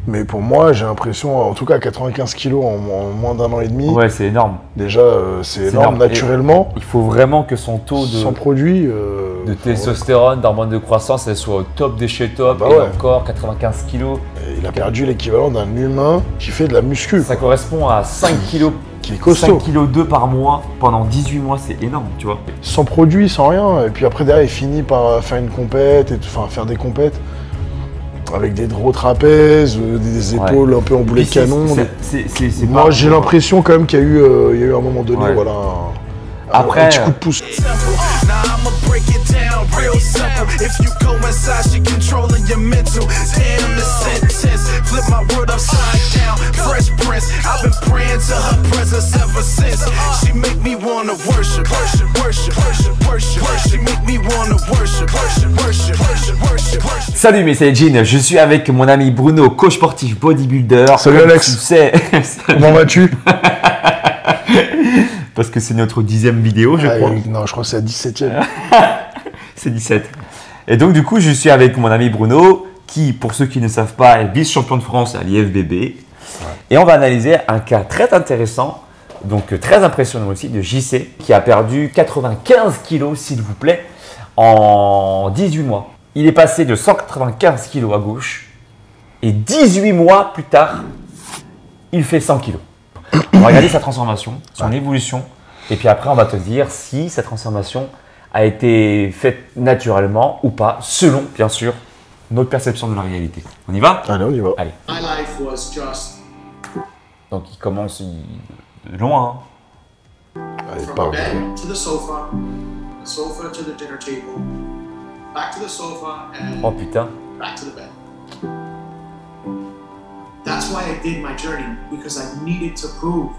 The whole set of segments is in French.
Mais pour moi, j'ai l'impression, en tout cas 95 kilos en moins d'un an et demi. Ouais, c'est énorme. Déjà, c'est énorme naturellement. Il faut vraiment que son taux sans produit, de testostérone, d'hormones de croissance, elle soit au top des chez top. Bah et ouais. encore 95 kilos. Il a perdu l'équivalent d'un humain qui fait de la muscu. Ça correspond à 5 kilos. Qui est costaud. 5 kg 2 par mois pendant 18 mois, c'est énorme, tu vois. Sans produit, sans rien. Et puis après, derrière, il finit par faire une compète, enfin faire des compètes. Avec des gros trapèzes, des épaules un peu en boulet de canon. Moi, j'ai l'impression quand même qu'il y a eu un moment donné, voilà, un petit coup de pouce. Salut, mais c'est Jean, je suis avec mon ami Bruno, coach sportif bodybuilder. Salut Alex. Tu sais. Comment vas-tu? Parce que c'est notre 10e vidéo, je crois. Non, je crois que c'est la 17e. C'est 17. Et donc, du coup, je suis avec mon ami Bruno, qui, pour ceux qui ne savent pas, est vice-champion de France à l'IFBB. Ouais. Et on va analyser un cas très intéressant, donc très impressionnant aussi, de JC, qui a perdu 95 kilos, s'il vous plaît, en 18 mois. Il est passé de 195 kilos à gauche, et 18 mois plus tard, il fait 100 kilos. On va regarder sa transformation, son évolution, et puis après, on va te dire si cette transformation a été faite naturellement ou pas, selon, bien sûr, notre perception de la réalité. On y va? Allez, on y va. Allez. Donc, il commence loin. Hein. Allez, From the bed to the sofa to the dinner table, back to the sofa, and oh putain. back to the bed. That's why I did my journey, because I needed to prove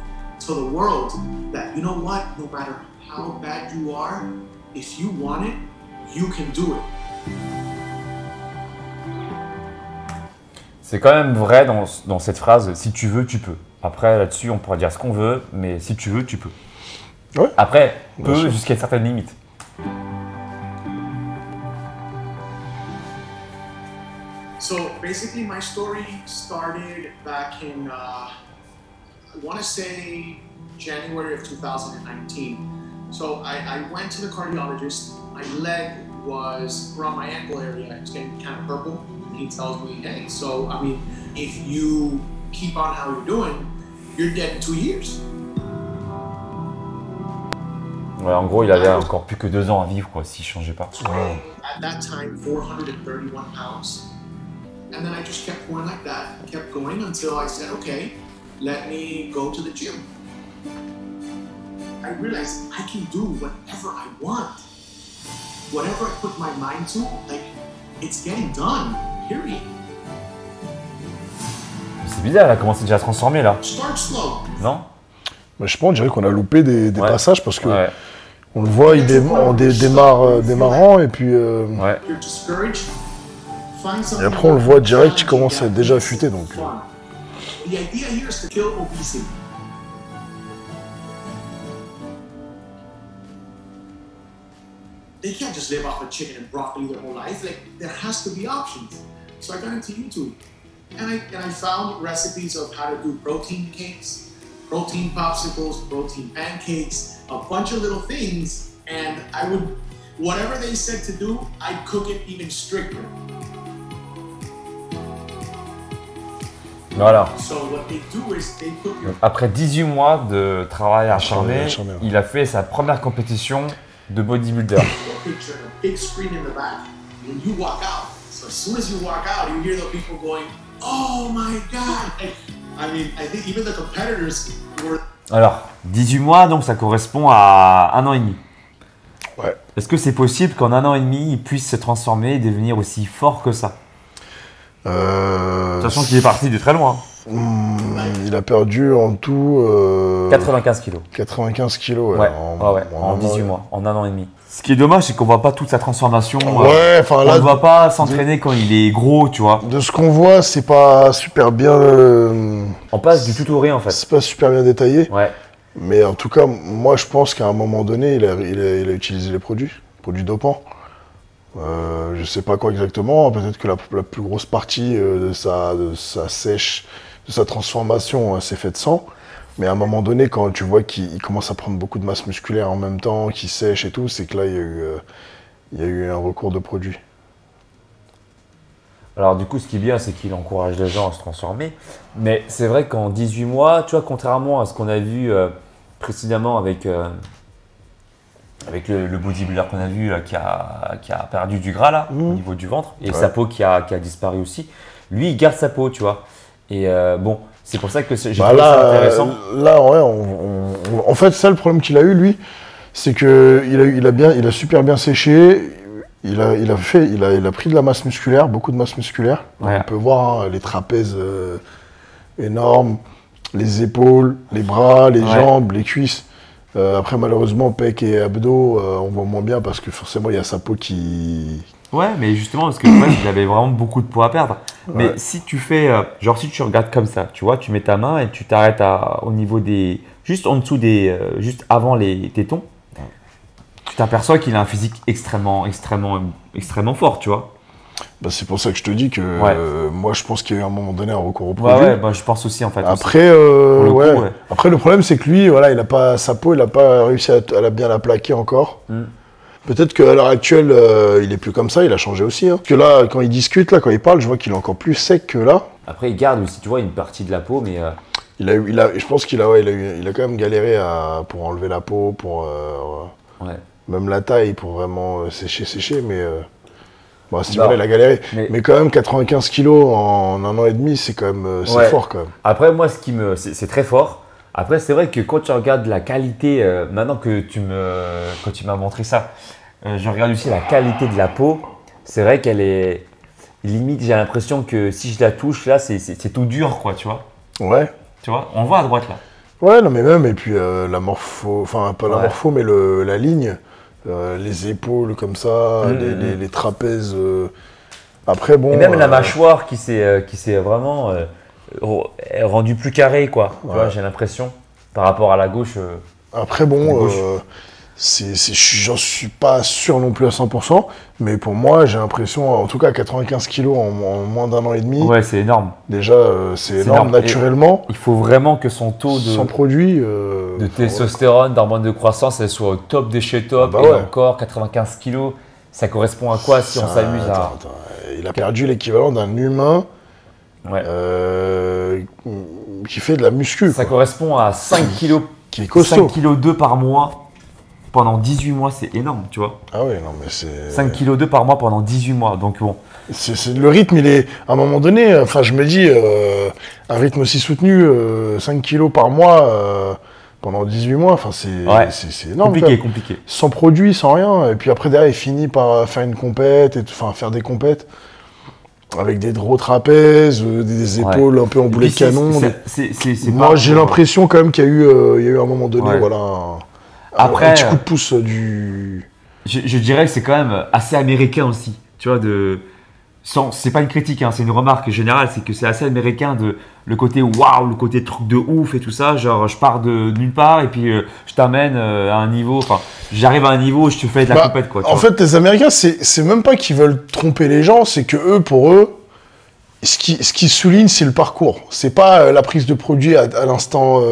to the world that, you know what, no matter how bad you are, if you want it, you can do it. C'est quand même vrai dans cette phrase, si tu veux, tu peux. Après, là-dessus, on pourra dire ce qu'on veut, mais si tu veux, tu peux. Ouais. Après, peut jusqu'à une certaine limite. So basically, my story started back in, I want to say January of 2019. So I went to the cardiologist. My leg was around my ankle area. It's getting kind of purple. And he tells me, hey, so I mean, if you keep on how you're doing, you're dead in 2 years. Ouais, en gros, il avait encore plus que 2 ans à vivre, quoi, s'il ne changeait pas. At that time, 431 pounds. And then I just kept going like that, kept going until I said, okay, let me go to the gym. I realized I can do whatever I want. Whatever I put my mind to, like, it's getting done, period. C'est bizarre, elle a commencé déjà à se transformer là. Start slow. Non? Bah, je sais pas, on dirait qu'on a loupé des passages parce que on le voit, il démarre démarrant et puis ouais. Et après on le voit direct, il commence à être déjà affûté donc. The idea here is to kill obesity. They can't just live off of chicken and broccoli their whole life. Like, there has to be options. So I got into YouTube, and I found recipes of how to do protein cakes, protein popsicles, protein pancakes, a bunch of little things, and I would, whatever they said to do, I'd cook it even stricter. Voilà. So what they do is they put your... Après 18 mois de travail acharné, il a fait sa première compétition de bodybuilder. Picture a big screen in the back. When you walk out, so as soon as you walk out, you hear the people going, "Oh my God!" I mean, I think even the competitors were. Alors, 18 mois, donc ça correspond à 1 an et demi. Ouais. Est-ce que c'est possible qu'en 1 an et demi, il puisse se transformer et devenir aussi fort que ça? Sachant qu'il est parti de très loin. Il a perdu en tout 95 kilos. 95 kilos, ouais. En 18 mois, en 1 an et demi. Ce qui est dommage, c'est qu'on voit pas toute sa transformation. Ouais, enfin là, on ne voit pas s'entraîner quand il est gros, tu vois. De ce qu'on voit, c'est pas super bien. On passe du tout au rien en fait. C'est pas super bien détaillé. Ouais. Mais en tout cas, moi, je pense qu'à un moment donné, il a utilisé les produits dopants. Je sais pas quoi exactement, peut-être que la plus grosse partie de sa sèche, de sa transformation s'est faite sans. Mais à un moment donné, quand tu vois qu'il commence à prendre beaucoup de masse musculaire en même temps, qu'il sèche et tout, c'est que là, il y a eu un recours de produit. Alors du coup, ce qui est bien, c'est qu'il encourage les gens à se transformer. Mais c'est vrai qu'en 18 mois, tu vois, contrairement à ce qu'on a vu précédemment avec le bodybuilder qu'on a vu là, qui a perdu du gras là, au niveau du ventre, et sa peau qui a disparu aussi, lui, il garde sa peau, tu vois. Et bon, c'est pour ça que j'ai trouvé ça intéressant. Là, ouais, en fait, ça, le problème qu'il a eu, lui, c'est qu'il a super bien séché. Il a pris de la masse musculaire, beaucoup de masse musculaire. Ouais. On peut voir les trapèzes énormes, les épaules, les bras, les jambes, les cuisses. Après, malheureusement, pec et abdos, on voit moins bien parce que forcément, il y a sa peau qui... Ouais, mais justement, parce que il avait vraiment beaucoup de poids à perdre. Mais si tu fais, si tu regardes comme ça, tu vois, tu mets ta main et tu t'arrêtes au niveau des... Juste en dessous des... juste avant les tétons, tu t'aperçois qu'il a un physique extrêmement fort, tu vois. Bah, c'est pour ça que je te dis que moi, je pense qu'il y a eu à un moment donné un recours au produit. Ouais, bah, je pense aussi, en fait. Après, Après, le problème, c'est que lui, voilà, sa peau, il n'a pas réussi à bien la plaquer encore. Peut-être qu'à l'heure actuelle, il est plus comme ça, il a changé aussi. Hein. Parce que là, quand il discute, là, quand il parle, je vois qu'il est encore plus sec que là. Après, il garde aussi, tu vois, une partie de la peau, mais... je pense qu'il a quand même galéré pour enlever la peau, pour... Même la taille, pour vraiment sécher, mais... Voilà, il a galéré. Mais quand même, 95 kilos en 1 an et demi, c'est quand même fort, quand même. Après, moi, c'est très fort. Après, c'est vrai que quand tu regardes la qualité, maintenant que quand tu m'as montré ça, je regarde aussi la qualité de la peau. C'est vrai qu'elle est limite, j'ai l'impression que si je la touche, là, c'est tout dur, quoi, tu vois. Ouais. Tu vois, on voit à droite, là. Ouais, non, mais même, et puis la morpho, enfin, pas la morpho, mais la ligne, les épaules comme ça, les trapèzes. Après, bon. Et même la mâchoire qui s'est vraiment rendue plus carrée, quoi. Tu vois, j'ai l'impression, par rapport à la gauche. Après, bon, j'en suis pas sûr non plus à 100%, mais pour moi, j'ai l'impression, en tout cas, 95 kilos en moins d'1 an et demi. Ouais, c'est énorme. Déjà, c'est énorme naturellement. Et il faut vraiment que son taux sans produit, de testostérone, d'hormones de croissance, elle soit au top des chez top. Et encore, 95 kilos, ça correspond à quoi si on s'amuse à... Attends. Il a perdu l'équivalent d'un humain qui fait de la muscu. Ça correspond à 5 kilos. Qui est costaud. 5 kg 2 par mois pendant 18 mois, c'est énorme, tu vois. Ah oui, non, mais c'est... 5 kg 2 par mois pendant 18 mois, donc bon. Le rythme, il est, à un moment donné, enfin, je me dis, un rythme aussi soutenu, 5 kilos par mois pendant 18 mois, enfin, c'est énorme. Compliqué. Sans produit, sans rien. Et puis après, derrière, il finit par faire une compète, faire des compètes. Avec des gros trapèzes, des épaules un peu en boulet de canon. Moi, j'ai l'impression quand même qu'il y a eu à un moment donné, un petit coup de pouce du... Je dirais que c'est quand même assez américain aussi, tu vois, c'est pas une critique, hein, c'est une remarque générale, c'est que c'est assez américain le côté waouh, le côté truc de ouf et tout ça, genre je pars de nulle part et puis je t'amène à un niveau, enfin j'arrive à un niveau, je te fais de la compète, quoi. En fait, les Américains, c'est même pas qu'ils veulent tromper les gens, c'est que eux, pour eux, ce qui souligne, c'est le parcours. C'est pas la prise de produit à l'instant,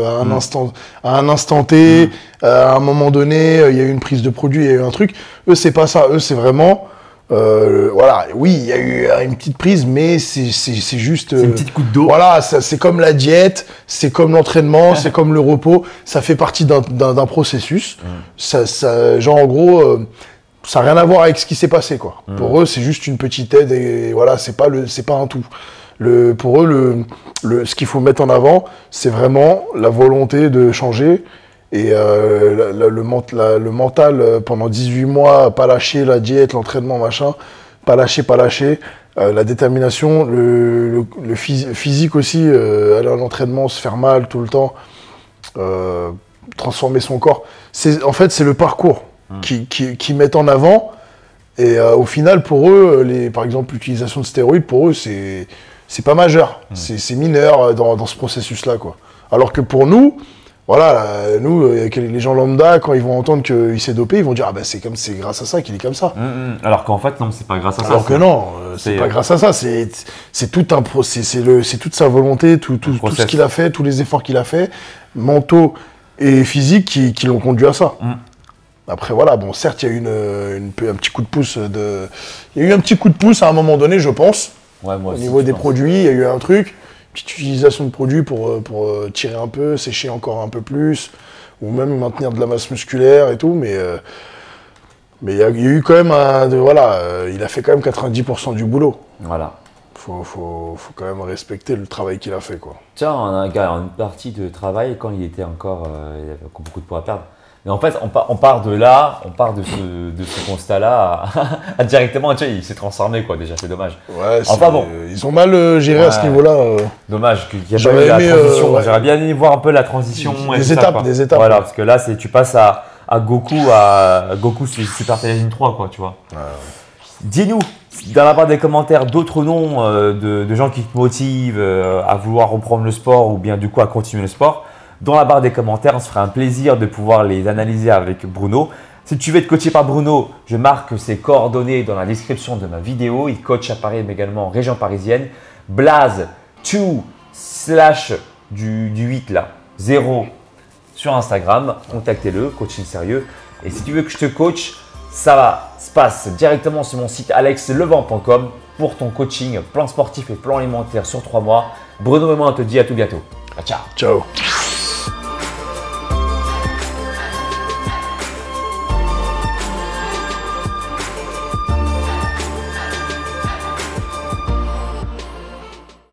à un instant T, à un moment donné, il y a eu une prise de produit, il y a eu un truc. Eux, c'est pas ça. Eux, c'est vraiment... oui, il y a eu une petite prise, mais c'est juste... c'est une petite goutte d'eau. Voilà, c'est comme la diète, c'est comme l'entraînement, c'est comme le repos. Ça fait partie d'un processus. Genre, en gros, ça n'a rien à voir avec ce qui s'est passé, quoi. Pour eux, c'est juste une petite aide et voilà, c'est pas un tout. Pour eux, ce qu'il faut mettre en avant, c'est vraiment la volonté de changer. Et le mental, pendant 18 mois, pas lâcher la diète, l'entraînement, machin, pas lâcher, la détermination, le physique aussi, aller à l'entraînement, se faire mal tout le temps, transformer son corps. En fait, c'est le parcours qui mettent en avant. Et au final, pour eux, par exemple, l'utilisation de stéroïdes, pour eux, c'est pas majeur. C'est mineur dans ce processus-là, quoi. Alors que pour nous, Voilà, nous, les gens lambda, quand ils vont entendre qu'il s'est dopé, ils vont dire ah ben c'est grâce à ça qu'il est comme ça. Alors qu'en fait non, c'est pas grâce à ça. Alors que non, c'est pas grâce à ça. C'est tout un c'est toute sa volonté, tout ce qu'il a fait, tous les efforts qu'il a fait, mentaux et physiques, qui l'ont conduit à ça. Après voilà, bon certes il y a eu un petit coup de pouce il y a eu un petit coup de pouce à un moment donné, je pense. Ouais, moi au niveau des produits, il y a eu un truc. Petite utilisation de produits pour tirer un peu, sécher encore un peu plus, ou même maintenir de la masse musculaire et tout, mais il y a eu quand même il a fait quand même 90% du boulot. Voilà. Faut quand même respecter le travail qu'il a fait, quoi. Tiens, on a un gars, une partie de travail quand il était encore, il avait beaucoup de poids à perdre. Mais en fait, on part de là, on part de ce constat-là à directement, tu sais, il s'est transformé, quoi, déjà, c'est dommage. Ouais, enfin bon. Ils ont mal géré à ce niveau-là. Dommage qu'il n'y ait pas eu la transition. J'aurais bien aimé voir un peu la transition. Des étapes. Voilà, parce que là, tu passes à Goku, Super Saiyajin 3, quoi, tu vois. Ouais. Dis-nous, dans la barre des commentaires, d'autres noms de gens qui te motivent à vouloir reprendre le sport ou bien du coup à continuer le sport. Dans la barre des commentaires, on se fera un plaisir de pouvoir les analyser avec Bruno. Si tu veux être coaché par Bruno, je marque ses coordonnées dans la description de ma vidéo. Il coach à Paris, mais également en région parisienne. Blaze 2/du 8 là, 0 sur Instagram. Contactez-le, coaching sérieux. Et si tu veux que je te coach, ça se passe directement sur mon site alexlevent.com pour ton coaching, plan sportif et plan alimentaire sur 3 mois. Bruno et moi, on te dit à tout bientôt. Ciao. Ciao.